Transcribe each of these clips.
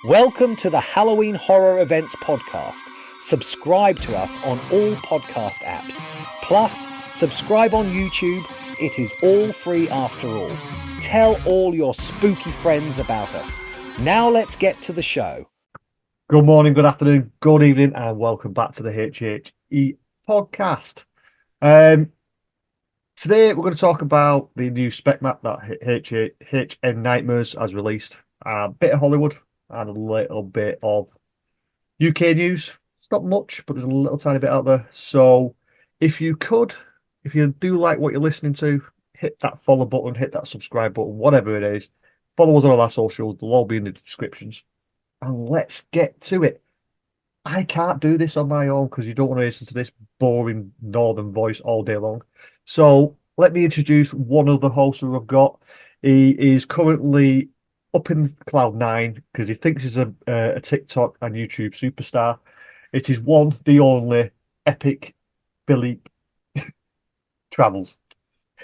Welcome to the Halloween Horror Events podcast. Subscribe to us on all podcast apps. Plus, subscribe on YouTube. It is all free after all. Tell all your spooky friends about us. Now let's get to the show. Good morning, good afternoon, good evening, and welcome back to the HHE podcast. Today we're going to talk about the new Spec Map that HN Nightmares has released. A bit of Hollywood and a little bit of UK news. It's not much, but there's a little tiny bit out there. So if you do like what you're listening to, hit that follow button, hit that subscribe button, whatever it is. Follow us on all our socials. They'll all be in the descriptions. And let's get to it. I can't do this on my own because you don't want to listen to this boring northern voice all day long. So let me introduce one of the hosts who I've got. He is currently up in cloud nine because he thinks he's a TikTok and YouTube superstar. It is one, the only, Epic Philippe Travels.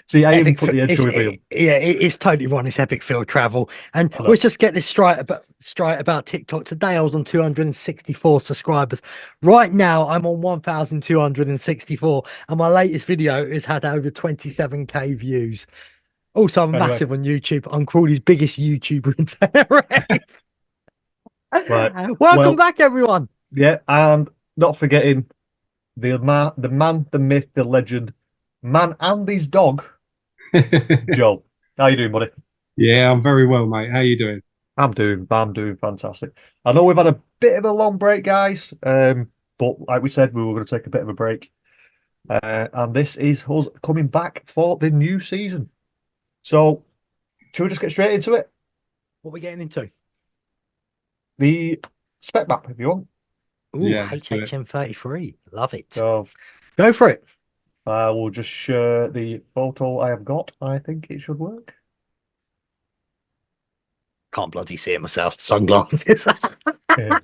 See, I even put the intro reveal. It's totally wrong. It's Epic Phill Travel. And let's just get this straight about TikTok. Today I was on 264 subscribers. Right now I'm on 1,264. And my latest video has had over 27k views. Also, I'm massive on YouTube. I'm Crawley's biggest YouTuber in Tenerife. Welcome back, everyone. Yeah, and not forgetting the man, the myth, the legend, man and his dog, Joe. How you doing, buddy? Yeah, I'm very well, mate. How you doing? I'm doing fantastic. I know we've had a bit of a long break, guys, but like we said, we were going to take a bit of a break. And this is us coming back for the new season. So, should we just get straight into it? What are we getting into? The Spec Map, if you want. Ooh, yeah, HHM 33. Love it. So, go for it. I will just share the photo I have got. I think it should work. Can't bloody see it myself. Sunglasses. Yeah.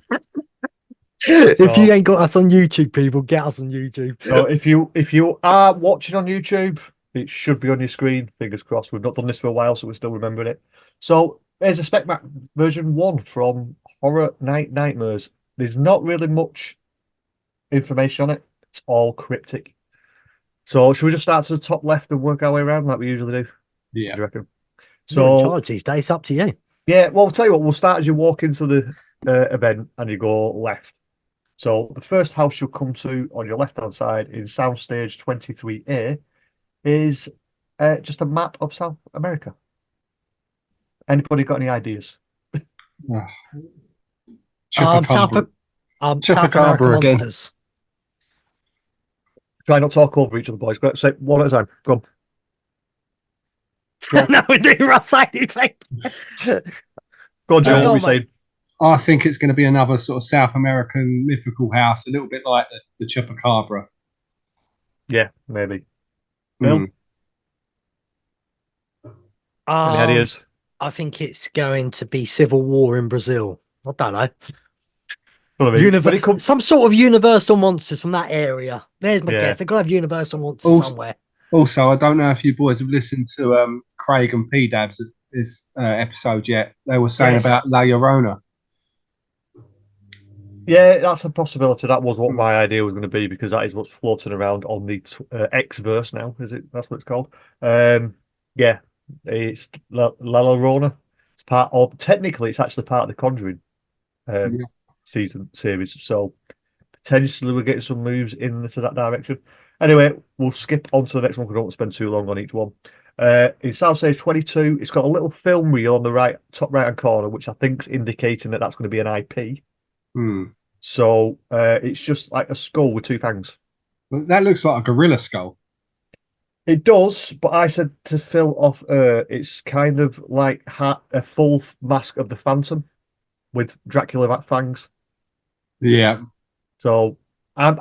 If you ain't got us on YouTube, people, get us on YouTube. So if you are watching on YouTube, it should be on your screen. Fingers crossed. We've not done this for a while, so we're still remembering it. So there's a Spec Map version 1 from Horror Night Nightmares. There's not really much information on it. It's all cryptic. So should we just start to the top left and work our way around like we usually do? Yeah. What do you reckon? So you're in charge these days. Up to you. Yeah, well, I'll tell you what, we'll start as you walk into the event and you go left. So the first house you'll come to on your left-hand side in Soundstage 23A is just a map of South America. Anybody got any ideas? South American again. monsters. Try not to talk over each other, boys. Go, say one at a time. Go on. No, we do Russ anything. Go on, Joe. What are you saying? I think it's going to be another sort of South American mythical house, a little bit like the Chupacabra. Yeah, maybe. Phill? Any ideas? I think it's going to be civil war in Brazil. I don't know. Some sort of universal monsters from that area. There's my guess. They've got to have universal monsters somewhere. Also, I don't know if you boys have listened to Craig and P-Dabs this episode yet. They were saying about La Llorona. Yeah, that's a possibility. That was what my idea was going to be because that is what's floating around on the X-verse now. Is it? That's what it's called. Yeah, it's La Llorona. It's part of. Technically, it's actually part of the Conjuring season series. So potentially we're getting some moves into that direction. Anyway, we'll skip on to the next one because I don't want to spend too long on each one. In Soundstage 22, it's got a little film reel on the top right-hand corner, which I think is indicating that that's going to be an IP. So it's just like a skull with two fangs. That looks like a gorilla skull. It does, but I said to Phill off it's kind of like a full mask of the Phantom with Dracula fangs. Yeah. So I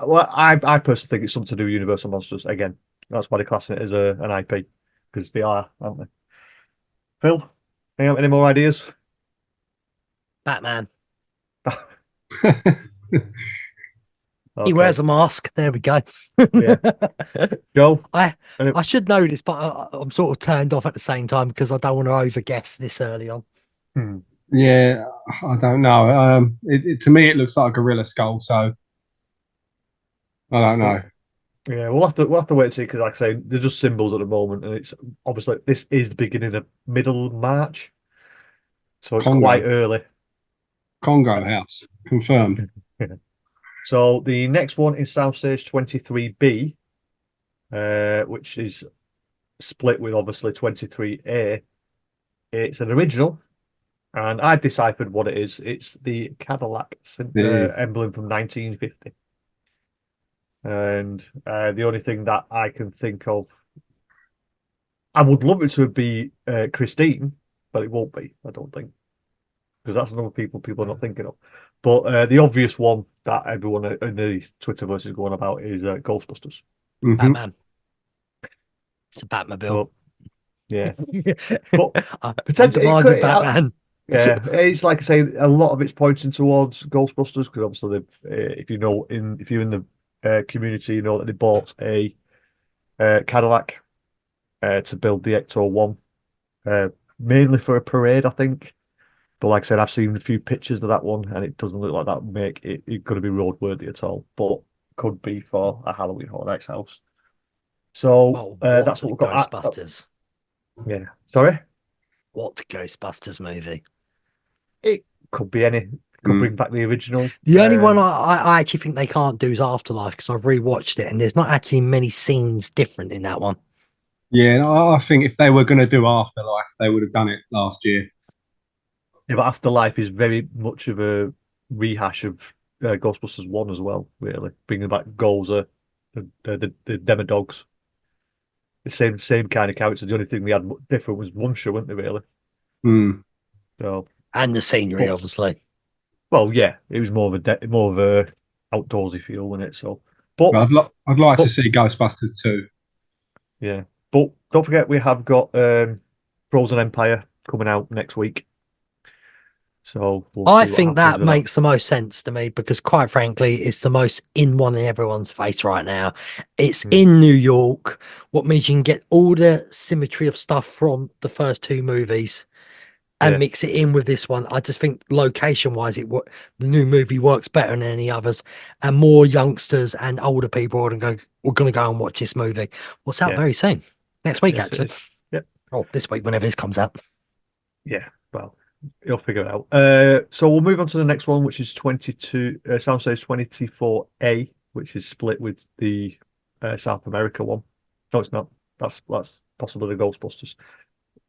personally think it's something to do with Universal Monsters. Again, that's why they're classing it as an IP because they are, aren't they? Phill, any more ideas? Batman. Okay. He wears a mask. There we go. Yeah. Joe? I should know this, but I'm sort of turned off at the same time because I don't want to overguess this early on. Yeah, I don't know. To me, it looks like a gorilla skull. So I don't know. Yeah, we'll have to wait and see because, like I say, they're just symbols at the moment, and it's obviously this is the beginning of middle of March, so it's quite Congo, early. Congo House confirmed. So the next one is Soundstage 23B, which is split with obviously 23A. It's an original, and I deciphered what it is. It's the Cadillac It is. emblem from 1950. And the only thing that I can think of, I would love it to be Christine, but it won't be, I don't think, because that's another people are not thinking of. But the obvious one that everyone in the Twitterverse is going about is Ghostbusters. Mhm. Batman. It's a Batmobile. So, yeah, but I'm potentially it demanding could, Batman. yeah, it's like I say, a lot of it's pointing towards Ghostbusters because obviously, if you know, if you're in the community, you know that they bought a Cadillac to build the Ecto One, mainly for a parade, I think. But like I said, I've seen a few pictures of that one, and it doesn't look like that make it going to be roadworthy at all. But could be for a Halloween Horror Nights house. So Well, that's what we've got. Ghostbusters? Yeah, sorry. What Ghostbusters movie? It could be any. Could Mm. bring back the original. The only one I actually think they can't do is Afterlife because I've rewatched it and there's not actually many scenes different in that one. Yeah, I think if they were going to do Afterlife, they would have done it last year. Yeah, but Afterlife is very much of a rehash of Ghostbusters 1 as well, really. Bringing back Gozer, the Demodogs. The same kind of characters. The only thing we had different was Muncher, weren't they, really? Mm. So, And the scenery, but, obviously. well, yeah, it was more of a outdoorsy feel, wasn't it? So, but I'd like to but see Ghostbusters 2. yeah, but don't forget we have got Frozen Empire coming out next week. So we'll I see what think happens that with makes the most sense to me because, quite frankly, it's the most in one in everyone's face right now. It's Hmm. in New York, what means you can get all the symmetry of stuff from the first two movies and Yeah. mix it in with this one. I just think location-wise, the new movie works better than any others, and more youngsters and older people are going to go and watch this movie. What's out Yeah. very soon, next week Yes, it actually. is. Yep. Oh, this week whenever this comes out. Yeah. Well, you'll figure it out. So we'll move on to the next one, which is 22. Soundstage 24A, which is split with the South America one. No, it's not. That's possibly the Ghostbusters.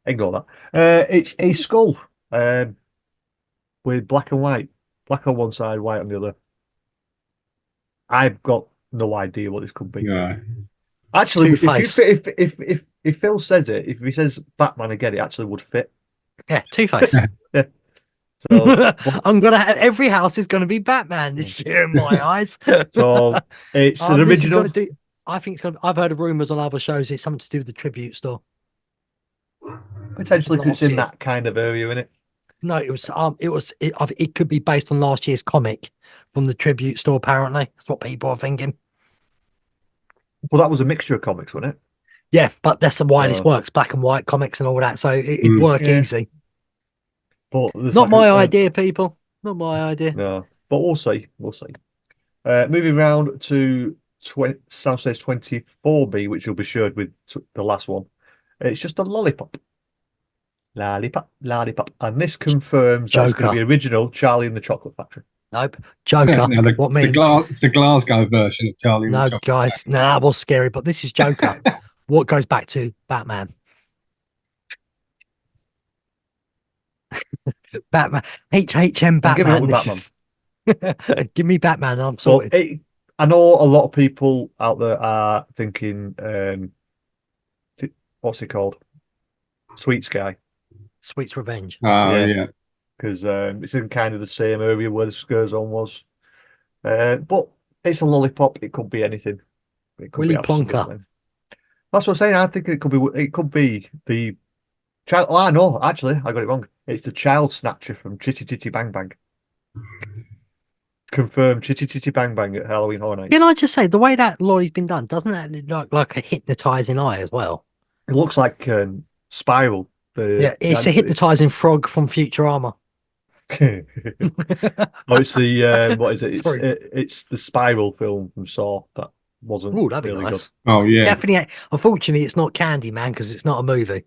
Ignore that. It's a skull with black and white, black on one side, white on the other. I've got no idea what this could be. Yeah. Actually, Two-Face. if Phill says it, if he says Batman again, it actually would fit. Yeah, Two-Face. Yeah. So, I'm gonna have every house is gonna be Batman this year in my eyes. so it's an This is original. gonna do. I think it's gonna. I've heard of rumors on other shows. It's something to do with the tribute store. Potentially, if it's Last in year. that kind of area, in it. No, it could be based on last year's comic from the tribute store. Apparently, that's what people are thinking. Well, that was a mixture of comics, wasn't it? Yeah, but that's why this So, works. Black and white comics and all that, so it'd work yeah. easy. But there's Not like my idea, people. Not my idea. no, but we'll see. We'll see. Moving round to Soundstage 24B, which will be shared with the last one. It's just a lollipop. Lollipop, lollipop. And this confirms that it's going to be Joker. original Charlie and the Chocolate Factory. Nope. Joker. No, What it's means? it's the Glasgow version of Charlie and the No, Chocolate guys. No, that was scary, but this is Joker. What goes back to Batman? Batman. HHM I'm giving up Batman. with This is. Give me Batman. I'm So sorted. I know a lot of people out there are thinking, what's it called? Sweet Sky. Sweet's Revenge. Oh, Yeah. yeah. Because it's in kind of the same area where the Scare Zone was. But it's a lollipop. It could be anything. It could Willy be absolutely. Plonker. That's what I'm saying. I think it could be. It could be the child. Oh, no, actually, I got it wrong. It's the child snatcher from Chitty Chitty Bang Bang. Confirmed Chitty Chitty Bang Bang at Halloween Horror Nights. Can I just say the way that lolly's been done, doesn't that look like a hypnotizing eye as well? It looks like Spiral. Yeah, it's a hypnotizing frog from Futurama. Oh, it's the what is it? Sorry. It's the Spiral film from Saw that wasn't Oh, that'd be really good. nice. Oh It's yeah, definitely. Unfortunately, it's not Candyman because it's not a movie.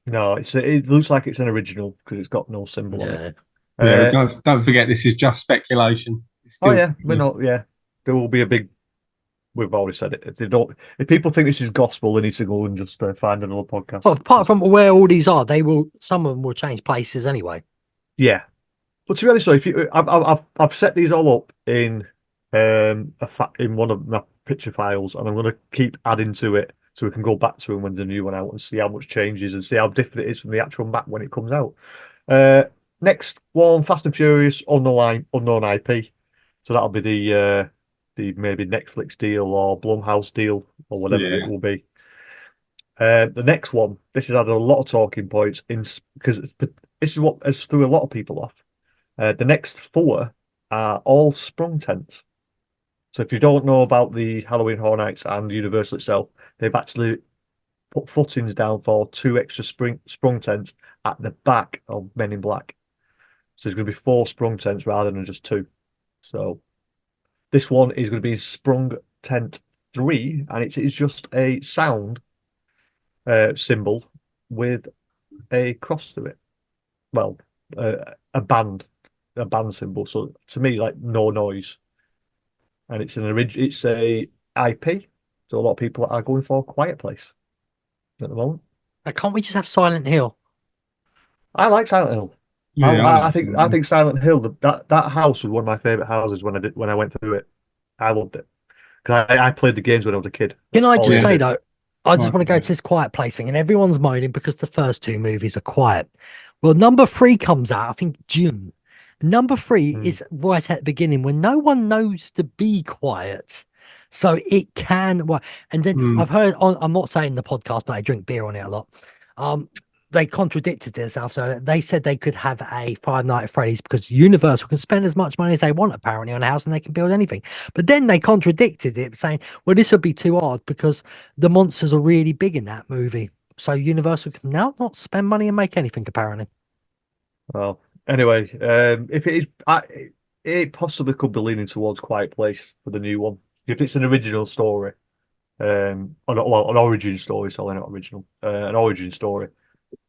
No, it looks like it's an original because it's got no symbol on it. yeah. Uh, Don't forget this is just speculation. It's oh still yeah, we're not. Yeah, there will be a big. We've already said it. If people think this is gospel, they need to go and just find another podcast. Well, apart from where all these are, they will. Some of them will change places anyway. Yeah, but to be honest, though, if you, I've set these all up in in one of my picture files, and I'm going to keep adding to it so we can go back to them when the new one out and see how much changes and see how different it is from the actual map when it comes out. Next one, Fast and Furious, unknown IP. So that'll be the maybe Netflix deal or Blumhouse deal or whatever yeah. it will be. The next one, this has had a lot of talking points because this is what has threw a lot of people off. The next four are all sprung tents. So if you don't know about the Halloween Horror Nights and Universal itself, they've actually put footings down for two extra sprung tents at the back of Men in Black. So there's going to be four sprung tents rather than just two. So this one is going to be sprung tent 3, and it is just a sound symbol with a cross to it. Well, a band symbol. So to me, like no noise, and it's a IP. So a lot of people are going for Quiet Place at the moment. Can't we just have Silent Hill? I like Silent Hill. Yeah, I think Silent Hill that house was one of my favorite houses when I went through it. I loved it because I played the games when I was a kid. Can I All just I Yeah. say did. though, I just Right. want to go to this quiet place thing, and everyone's moaning because the first two movies are quiet. Well, number 3 comes out, I think June. Number 3 Mm. is right at the beginning when no one knows to be quiet. So it can well, and then I've heard on I'm not saying the podcast, but I drink beer on it a lot. They contradicted themselves. So they said they could have a Five Nights at Freddy's because Universal can spend as much money as they want apparently on a house and they can build anything. But then they contradicted it, saying, well, this would be too hard because the monsters are really big in that movie. So Universal can now not spend money and make anything apparently. Well, anyway, if it is, it possibly could be leaning towards Quiet Place for the new one. If it's an original story, or not, well, an origin story, sorry, not original, an origin story,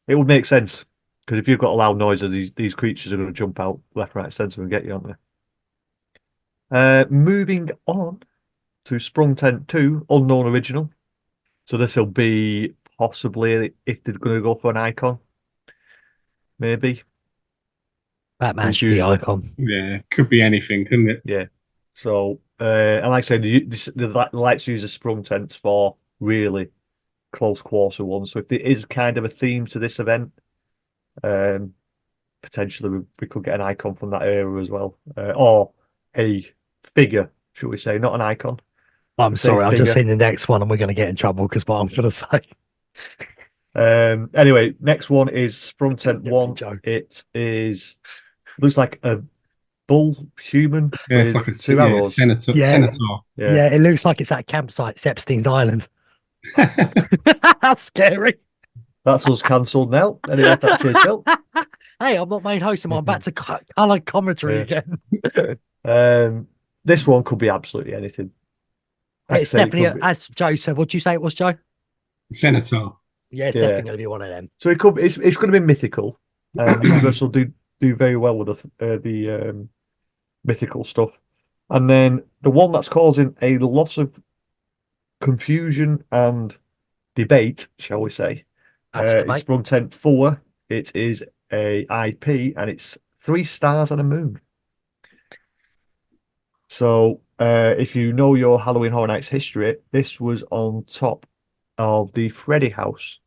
it would make sense because if you've got a loud noise, these creatures are going to jump out left, right, centre and get you, aren't they? Moving on to Sprung Tent 2, unknown original. So this will be possibly if they're going to go for an icon, maybe. Batman It's should be usually icon. Yeah, could be anything, couldn't it? Yeah. So, and like I said, the lights use a sprung tents for really close quarter ones. So if there is kind of a theme to this event, um, potentially we could get an icon from that era as well, or a figure, should we say, not an icon. I'm Say sorry, I've just figure. seen the next one and we're going to get in trouble because what I'm going to say. Anyway, next one is Sprung Tent Yeah, 1. Joe. It looks like a bull human Yeah, it's with like a two arrows. senator. Yeah. Senator. Yeah, Yeah, it looks like it's at campsite. It's Epstein's Island. That's scary. that's us cancelled now. Anyway, cheers, Phill. Hey, I'm not main host, I'm back to color commentary Yeah. again. This one could be absolutely anything. Like I It's said, it definitely, could be, as Joe said, what did you say it was, Joe? Senator. Yeah, it's yeah. definitely going to be one of them. So it could it's going to be mythical, and Universal do very well with the mythical stuff. And then the one that's causing a lot of confusion and debate, shall we say, That's is debate. Sprung Tent 4. It is a IP, and it's 3 stars and a moon. So, if you know your Halloween Horror Nights history, this was on top of the Freddy house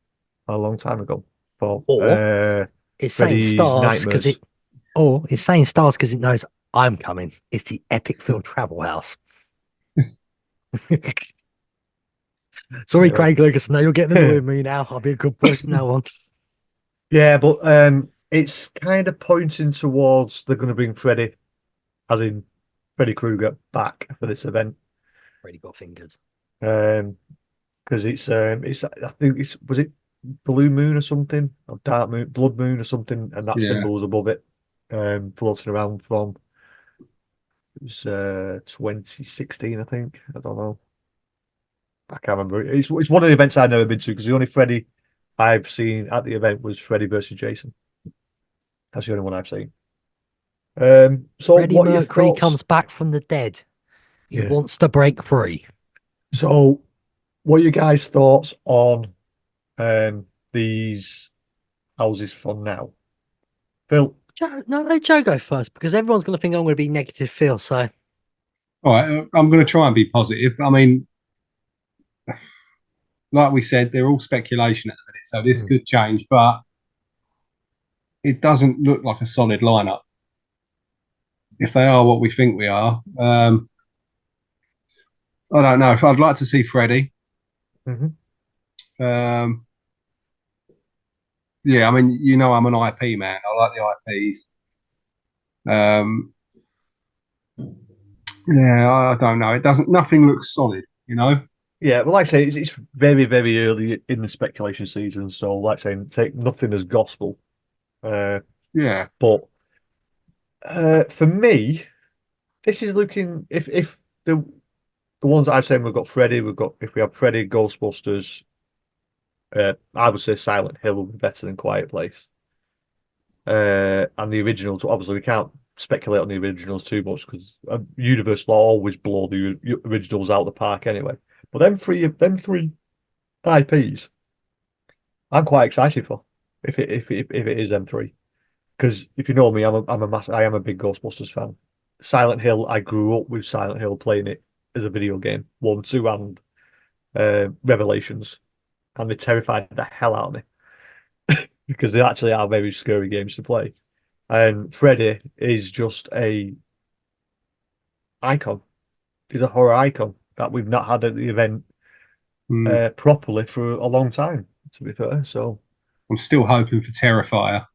a long time ago for Or it's saying Freddy's stars because Nightmares. it's saying stars because it knows I'm coming. It's the Epic Phill Travel House. Sorry, Yeah. Craig Lucas. No, you're getting annoyed with me now. I'll be a good boy from now on. Yeah, but it's kind of pointing towards they're going to bring Freddy, as in Freddy Krueger, back for this event. Already got fingers. Because it's I think was it Blue Moon or something, or Dark Moon, Blood Moon or something, and that Yeah. symbol was above it. floating around from. It was 2016, I think. I don't know. I can't remember. It's one of the events I've never been to because the only Freddy I've seen at the event was Freddy versus Jason. That's the only one I've seen. So Freddie what are your Mercury thoughts? comes back from the dead. He Yeah. wants to break free. So what are your guys' thoughts on these houses from now? Phill? Joe, no, let Joe go first because everyone's going to think I'm going to be negative Phil. So All right, I'm going to try and be positive. I mean, like we said, they're all speculation at the minute, so this could change, but it doesn't look like a solid lineup. If they are what we think we are, I don't know. If I'd like to see Freddie. Mm-hmm. Yeah, I mean, I'm an IP man. I like the IPs. Yeah, I don't know. It doesn't. Nothing looks solid. Yeah, well, like I say, it's very, very early in the speculation season, so like saying, take nothing as gospel. Yeah. But for me, this is looking if the ones that I've said we've got Freddy, if we have Freddy, Ghostbusters, I would say Silent Hill will be better than Quiet Place. And the originals, obviously, we can't speculate on the originals too much because Universal always blow the originals out of the park anyway. But them three IPs, I'm quite excited for if it is them three. Because if you know me, I am a big Ghostbusters fan. Silent Hill, I grew up with Silent Hill playing it as a video game, 1, 2, and Revelations, and they terrified the hell out of me because they actually are very scary games to play. And Freddy is just a icon. He's a horror icon that we've not had at the event Mm. properly for a long time, to be fair. So, I'm still hoping for Terrifier.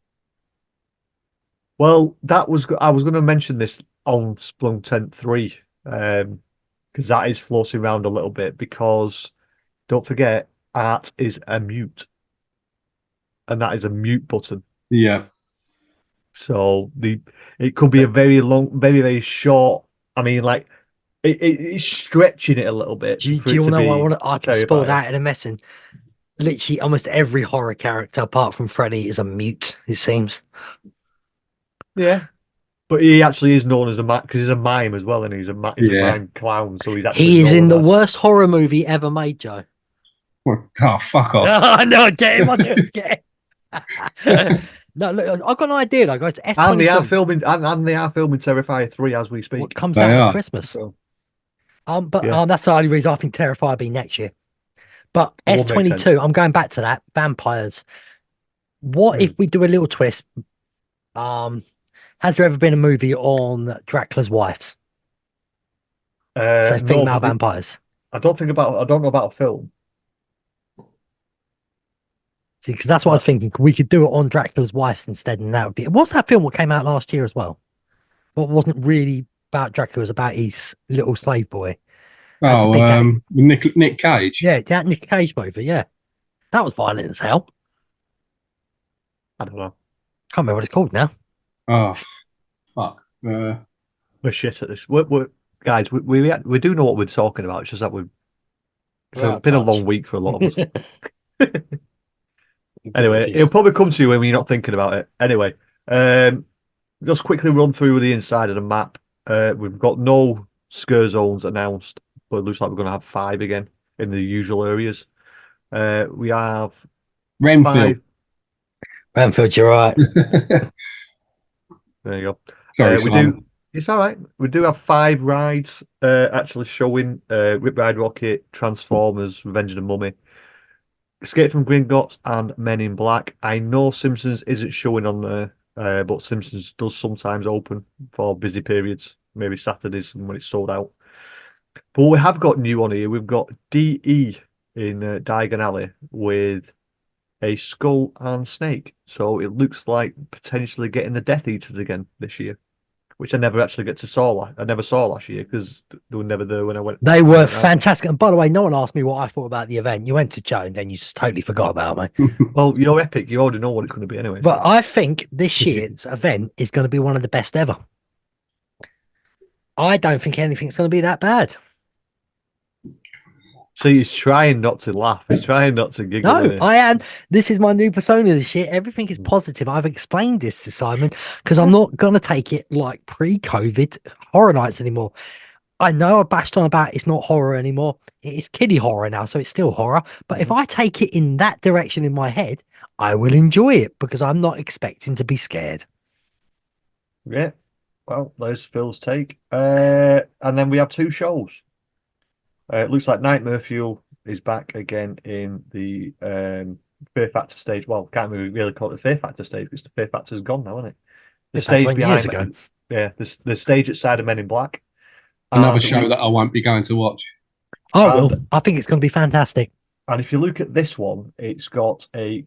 well, I was going to mention this on Splunk Tent 3 because that is floating around a little bit because don't forget, Art is a mute, and that is a mute button. Yeah. So it could be a very long, very, very short. I mean, like it's stretching it a little bit for do it you to know be what I can spoil Terrifier. that in a message? Literally, almost every horror character apart from Freddy is a mute. It seems. Yeah, but he actually is known as a because he's a mime as well, and he's a Yeah. mime clown, so he's actually He is in known the as. worst horror movie ever made, Joe. Oh, fuck off. I know, get him. I knew I'd get him. No, look, I've got an idea though, guys. And they are S22. filming, and they are filming Terrifier 3 as we What speak. comes They out at are. Christmas? So But yeah, that's the only reason I think Terrifier will be next year. But it will make sense. S22, I'm going back to that. Vampires. What if we do a little twist? Has there ever been a movie on Dracula's wives? So No, female but vampires. I don't know about a film. See, because that's what I was thinking. We could do it on Dracula's wives instead, and that would be. What's that film that came out last year as well? What wasn't really about Dracula? It was about his little slave boy. Had the big Nick Cage. yeah, that Nick Cage movie. Yeah, that was violent as hell. I don't know. Can't remember what it's called now. Oh, fuck. We're shit at this. Guys, we do know what we're talking about. It's just that it's We're out of been a touch. long week for a lot of us. Anyway, it'll probably come to you when you're not thinking about it. Anyway, just quickly run through the inside of the map. We've got no scare zones announced, but it looks like we're going to have 5 again in the usual areas. We have Renfield. 5. Renfield, you're right. There you go. Sorry, We Simon. do. It's all right. We do have 5 rides actually showing Rip Ride Rocket, Transformers, Revenge of the Mummy, Escape from Gringotts, and Men in Black. I know Simpsons isn't showing on there, but Simpsons does sometimes open for busy periods, maybe Saturdays and when it's sold out. But we have got new on here. We've got DE in Diagon Alley with a skull and snake. So it looks like potentially getting the Death Eaters again this year. which I never actually get to saw. I never saw last year because they were never there when I went. They when I were went out. fantastic. And by the way, no one asked me what I thought about the event. You went to Joe and then you just totally forgot about me. Well, you're epic. You already know what it's going to be anyway. But I think this year's event is going to be one of the best ever. I don't think anything's going to be that bad. So he's trying not to laugh. He's trying not to giggle. No, I am. This is my new persona this year. Everything is positive. I've explained this to Simon because I'm not going to take it like pre-COVID horror nights anymore. I know I bashed on about it's not horror anymore. It is kiddie horror now, so it's still horror. But if I take it in that direction in my head, I will enjoy it because I'm not expecting to be scared. Yeah. Well, there's Phil's take. And then we have two shows. It looks like Nightmare Fuel is back again in the Fear Factor stage. Well, can't really call it the Fear Factor stage because the Fear Factor's gone now, isn't it? The stage behind, years ago. Yeah, the stage outside of Men in Black. Another show that I won't be going to watch. I will. I think it's going to be fantastic. And if you look at this one, it's got a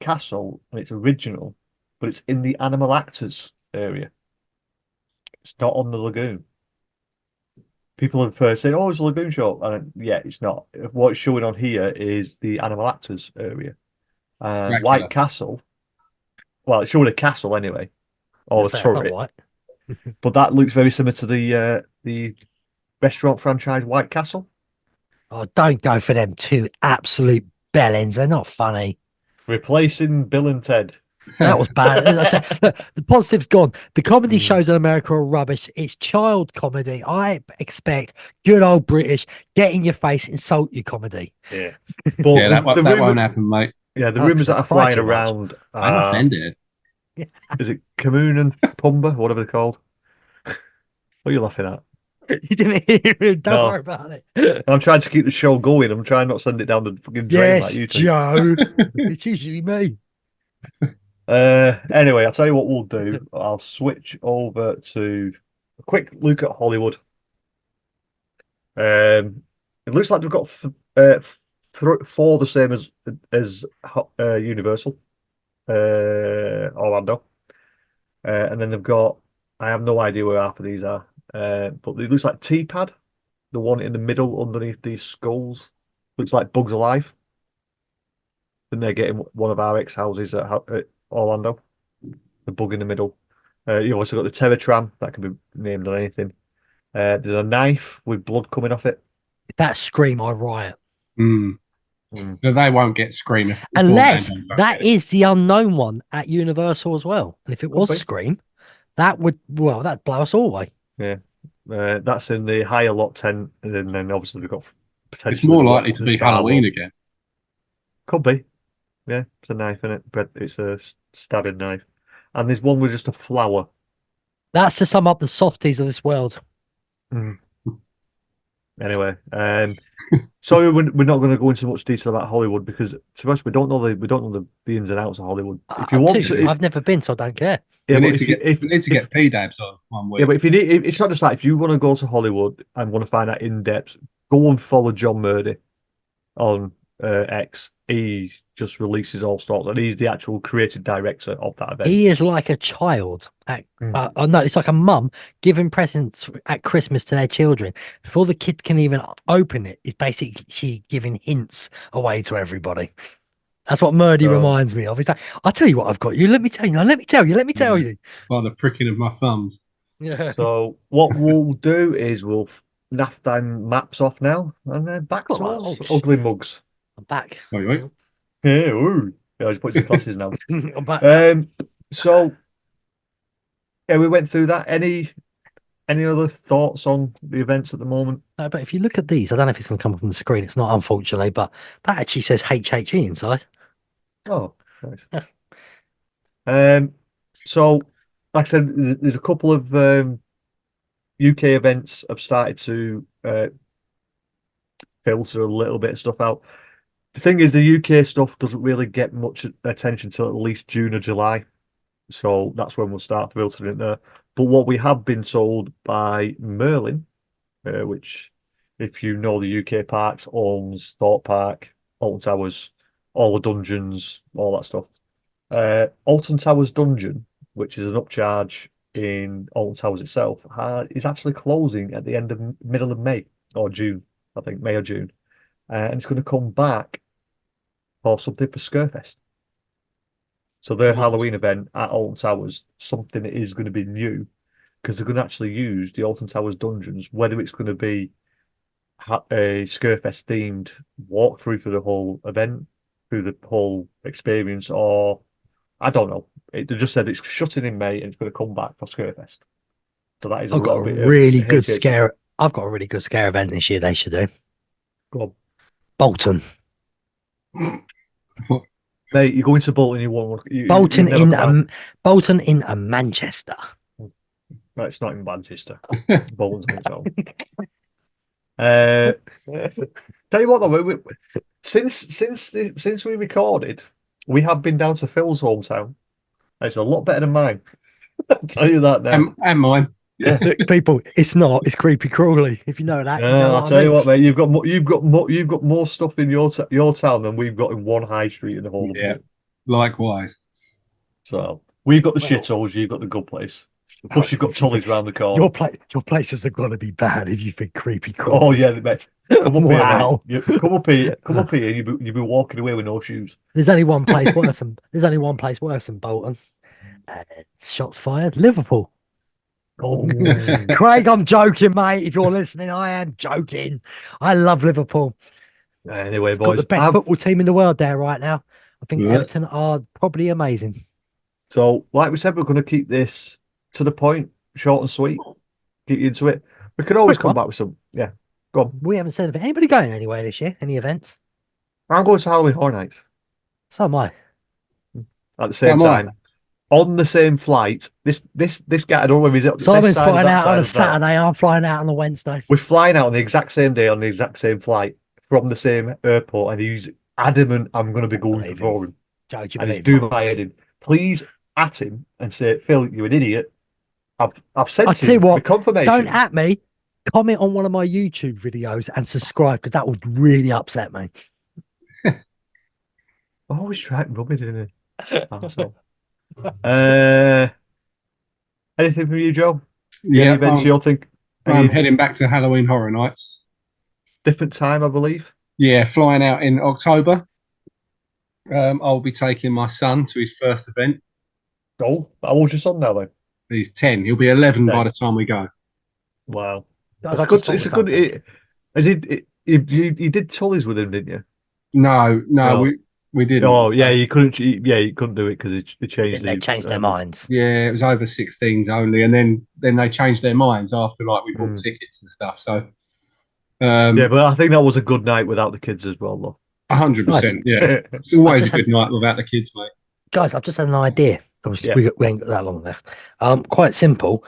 castle and it's original, but it's in the animal actors area. It's not on the lagoon. People have said, "Oh, it's a lagoon show," and yeah, it's not. What's showing on here is the animal actors area. White Castle. Well, it's showing a castle anyway, or a turret. But that looks very similar to the restaurant franchise White Castle. Oh, don't go for them two absolute bellends. They're not funny. Replacing Bill and Ted. That was bad. The positive's gone. The comedy shows in America are rubbish. It's child comedy. I expect good old British get in your face, insult you comedy. Yeah, but yeah, that won't happen, mate. Yeah, the rumours that are flying around. I'm offended. Is it Camoon and Pumba, whatever they're called? What are you laughing at? You didn't hear him. Don't worry about it. I'm trying to keep the show going. I'm trying not to send it down the fucking drain like you two. Joe. It's usually me. Anyway, I'll tell you what we'll do. I'll switch over to a quick look at Hollywood. It looks like they've got four the same as Universal, Orlando, and then they've got. I have no idea where half of these are, but it looks like T-Pad, the one in the middle underneath these skulls, looks like Bugs Alive. And they're getting one of our ex-houses at Orlando, the bug in the middle. You also got the Terror Tram that can be named on anything. There's a knife with blood coming off it. That Scream, I riot. But they won't get Scream unless that is the unknown one at Universal as well. And if it was Scream, that'd blow us all away. Yeah, that's in the higher lot 10, and then obviously we've got potentially. It's more likely to be Halloween again. Could be. Yeah, it's a knife in it, but it's a stabbing knife. And there's one with just a flower. That's to sum up the softies of this world. Anyway, sorry, we're not going to go into much detail about Hollywood because, to be honest, we don't know the ins and outs of Hollywood. If you want to, I've never been, so I don't care. Yeah, we need to get P-Dabs on one week. Yeah, but if you need, it's not just like if you want to go to Hollywood and want to find out in depth, go and follow John Murdy on X. He just releases all sorts, and he's the actual creative director of that event. He is like a child. No, it's like a mum giving presents at Christmas to their children. Before the kid can even open it, it's basically she giving hints away to everybody. That's what Murdy reminds me of. He's like, I'll tell you what I've got you. Let me tell you. No, let me tell you. Let me tell you. By the pricking of my thumbs. Yeah. So what we'll do is we'll naff them maps off now, and then back to ugly mugs. I'm back. Wait. Yeah, ooh. Yeah, I just put your glasses now. I'm back. So yeah, we went through that. Any other thoughts on the events at the moment? No, but if you look at these, I don't know if it's going to come up on the screen. It's not, unfortunately, but that actually says HHE inside. Oh, nice. So, like I said, there's a couple of UK events have started to filter a little bit of stuff out. The thing is, the UK stuff doesn't really get much attention till at least June or July. So that's when we'll start filtering it there. But what we have been told by Merlin, which, if you know the UK parks, owns Thorpe Park, Alton Towers, all the dungeons, all that stuff. Alton Towers Dungeon, which is an upcharge in Alton Towers itself is actually closing at the end of middle of May or June, I think May or June, and it's going to come back for something for Scarefest. So their Halloween event at Alton Towers, something that is going to be new because they're going to actually use the Alton Towers dungeons, whether it's going to be a Scarefest themed walkthrough for the whole event, through the whole experience, or I don't know. They just said it's shutting in May and it's going to come back for Scarefest. So that is I've got a really good scare. I've got a really good scare event this year. They should do. Go on. Bolton. Mate, you're going to Bolton. You want Bolton in a Manchester. No, it's not in Manchester. Bolton's on its own. Tell you what, though, since we recorded, we have been down to Phil's hometown. It's a lot better than mine. I'll tell you that now. And mine. Yeah. Look, people, it's not. It's creepy crawly. If you know that, Yeah, you know I'll tell you what, mate. You've got more stuff in your town than we've got in one high street in the whole of it. Likewise. So we've got the shitholes. You've got the good place. Plus, you've got Tully's round the corner. Your places are going to be bad if you think creepy crawly. Oh yeah, mate. Come up Wow. here, mate. Come up here. You'll be walking away with no shoes. There's only one place worse than Bolton. Shots fired. Liverpool. Oh, Craig, I'm joking, mate. If you're listening, I am joking. I love Liverpool. Anyway, It's boys, got the best football team in the world there right now. I think Everton are probably amazing. So, like we said, we're going to keep this to the point, short and sweet. Get you into it. We can always come back with some. Yeah, go on. We haven't said anybody going anywhere this year. Any events? I'm going to Halloween Horror Nights. So am I. At the same time. On the same flight, this guy, I don't know if he's Simon's flying out on a Saturday. I'm flying out on a Wednesday. We're flying out on the exact same day on the exact same flight from the same airport, and he's adamant I'm going to be going for him. Joe, do you and believe he's doing my head in. Please at him and say, Phil, you're an idiot. I've sent him the confirmation. Don't at me. Comment on one of my YouTube videos and subscribe because that would really upset me. I always try and rub it in it. Anything from you, Joe? Yeah, I'm heading back to Halloween Horror Nights. Different time, I believe. Yeah, flying out in October. I'll be taking my son to his first event. Oh, how old's your son now, though? He's 10. He'll be 11 by the time we go. Wow, it's a good. You did Tully's with him, didn't you? No, we didn't. Oh yeah, you couldn't. Yeah, you couldn't do it because they changed. They changed their minds. Yeah, it was over 16s only, and then they changed their minds after we bought tickets and stuff. So, yeah, but I think that was a good night without the kids as well, though. 100%. Yeah, it's always a good night without the kids, mate. Guys, I've just had an idea. We ain't got that long left. Quite simple.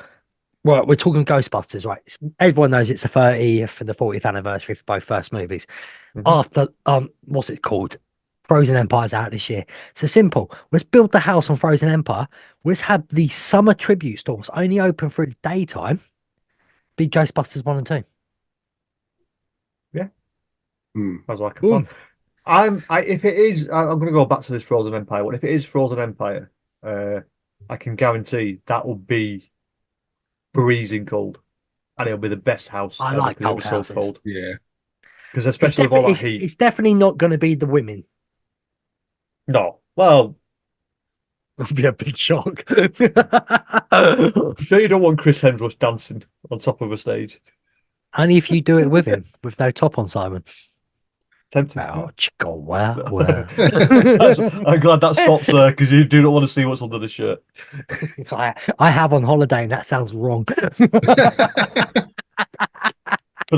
Well, we're talking Ghostbusters, right? Everyone knows it's the 30th and the 40th anniversary for both first movies. After what's it called? Frozen Empire's out this year. So simple. Let's build the house on Frozen Empire. Let's have the summer tribute stores only open for the daytime. Be Ghostbusters 1 and 2. Yeah. Sounds like a fun. If it is, I'm going to go back to this Frozen Empire one. If it is Frozen Empire, I can guarantee that will be freezing cold, and it'll be the best house. I like cold houses. So cold. Yeah, because especially with all that heat, it's definitely not going to be the women. No, well, it'll be a big shock. I'm sure you don't want Chris Hemsworth dancing on top of a stage. Only if you do it with him, with no top on, Simon. Tempting. Oh, wow. I'm glad that stops there because you do not want to see what's under the shirt. I have on holiday and that sounds wrong. Put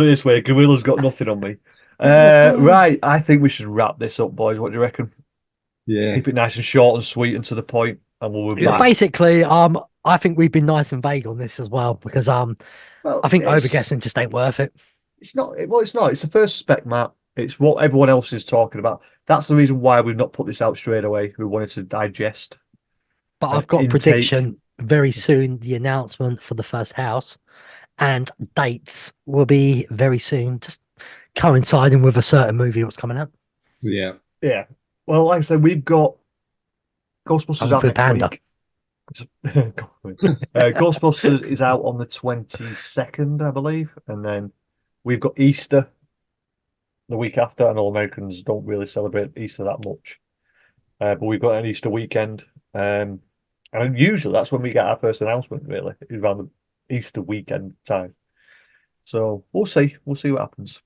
it this way, Gorilla's got nothing on me. Right, I think we should wrap this up, boys. What do you reckon? Yeah. Keep it nice and short and sweet and to the point, and we'll be back. Basically, I think we've been nice and vague on this as well because I think overguessing just ain't worth it. It's not. It's not. It's the first spec map. It's what everyone else is talking about. That's the reason why we've not put this out straight away. We wanted to digest. But I've got a prediction very soon. The announcement for the first house and dates will be very soon, just coinciding with a certain movie what's coming out. Yeah. Yeah. Well, like I said, we've got Ghostbusters out next week. Ghostbusters is out on the 22nd, I believe, and then we've got Easter the week after. I know Americans don't really celebrate Easter that much, but we've got an Easter weekend, and usually that's when we get our first announcement. Really, is around the Easter weekend time. So we'll see. We'll see what happens.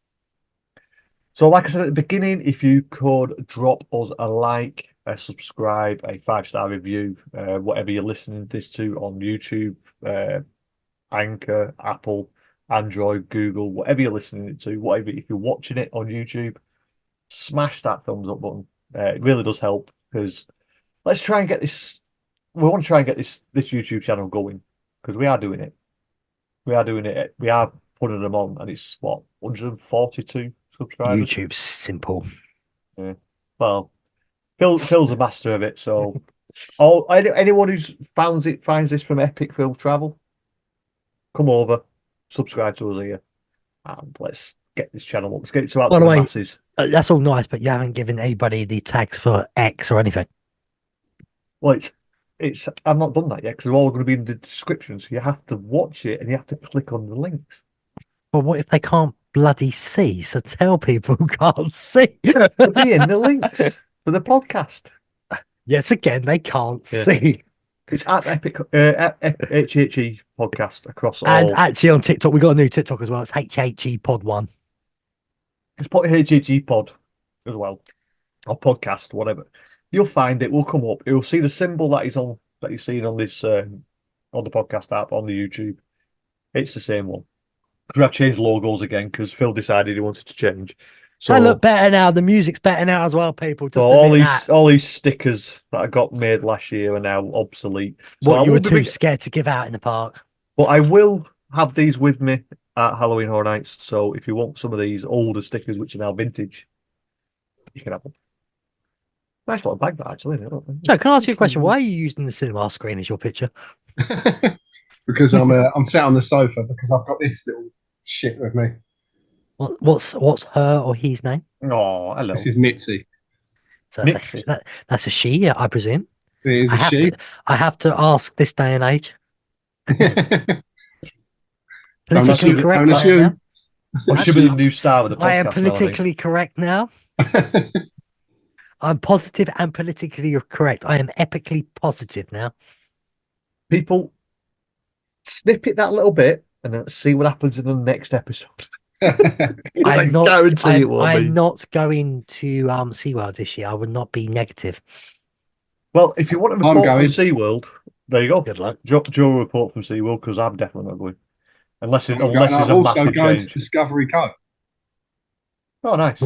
So, like I said at the beginning, if you could drop us a like, a subscribe, a 5-star review, whatever you're listening to this to on YouTube, Anchor, Apple, Android, Google, whatever you're listening to, whatever, if you're watching it on YouTube, smash that thumbs up button. It really does help because let's try and get this. We want to try and get this YouTube channel going because we are doing it. We are doing it. We are putting them on, and it's what 142 subscribers. YouTube's simple. Yeah. Well, Phil's a master of it. So, anyone who finds this from Epic Phill Travel, come over, subscribe to us here, and let's get this channel up. Let's get it to out to the masses. That's all nice, but you haven't given anybody the tags for X or anything. Well, it's I've not done that yet because they're all going to be in the description. So you have to watch it and you have to click on the links. Well, what if they can't bloody see? So tell people who can't see. They'll be in the links for the podcast. Yes, again, they can't see. It's at Epic HHE podcast across all. And actually on TikTok, we got a new TikTok as well. It's HHE Pod 1. Just put HHE Pod as well, or podcast, whatever. You'll find it. Will come up. You'll see the symbol that you're seeing on this on the podcast app on the YouTube. It's the same one. We have changed logos again because Phill decided he wanted to change. So they look better now. The music's better now as well, people. Just so all these stickers that I got made last year are now obsolete. So what you were too scared to give out in the park. But I will have these with me at Halloween Horror Nights. So if you want some of these older stickers, which are now vintage, you can have them. Nice little bag, that actually. So, can I ask you a question? Why are you using the cinema screen as your picture? Because I'm sat on the sofa because I've got this little shit with me. What's her or his name? Oh, hello. This is Mitzi. So that's a she, I presume. It is a she. I have to ask this day and age. Politically correct. What should be the new star of the podcast? I am politically correct now. I'm positive and politically correct. I am epically positive now. People, snip it that little bit and then see what happens in the next episode. I'm not going to SeaWorld this year. I would not be negative. Well, if you want a report from SeaWorld, there you go. Good luck. Joe a report from SeaWorld because I'm definitely not going. Unless it's a also massive going change. to Discovery Cove. Oh, nice.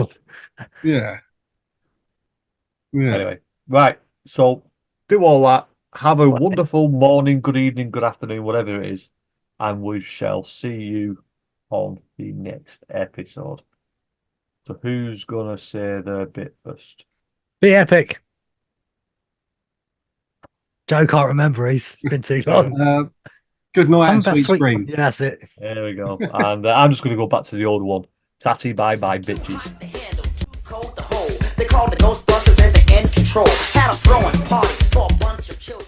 Yeah. Anyway, right. So do all that. Have a wonderful morning, good evening, good afternoon, whatever it is. And we shall see you on the next episode. So who's going to say their bit first? Be epic. Joe can't remember. It's been too long. Good night and sweet dreams. Yeah, that's it. There we go. And I'm just going to go back to the old one. Tatty bye-bye, bitches. They called the Ghostbusters and the end control. Had a throwing party for a bunch of children.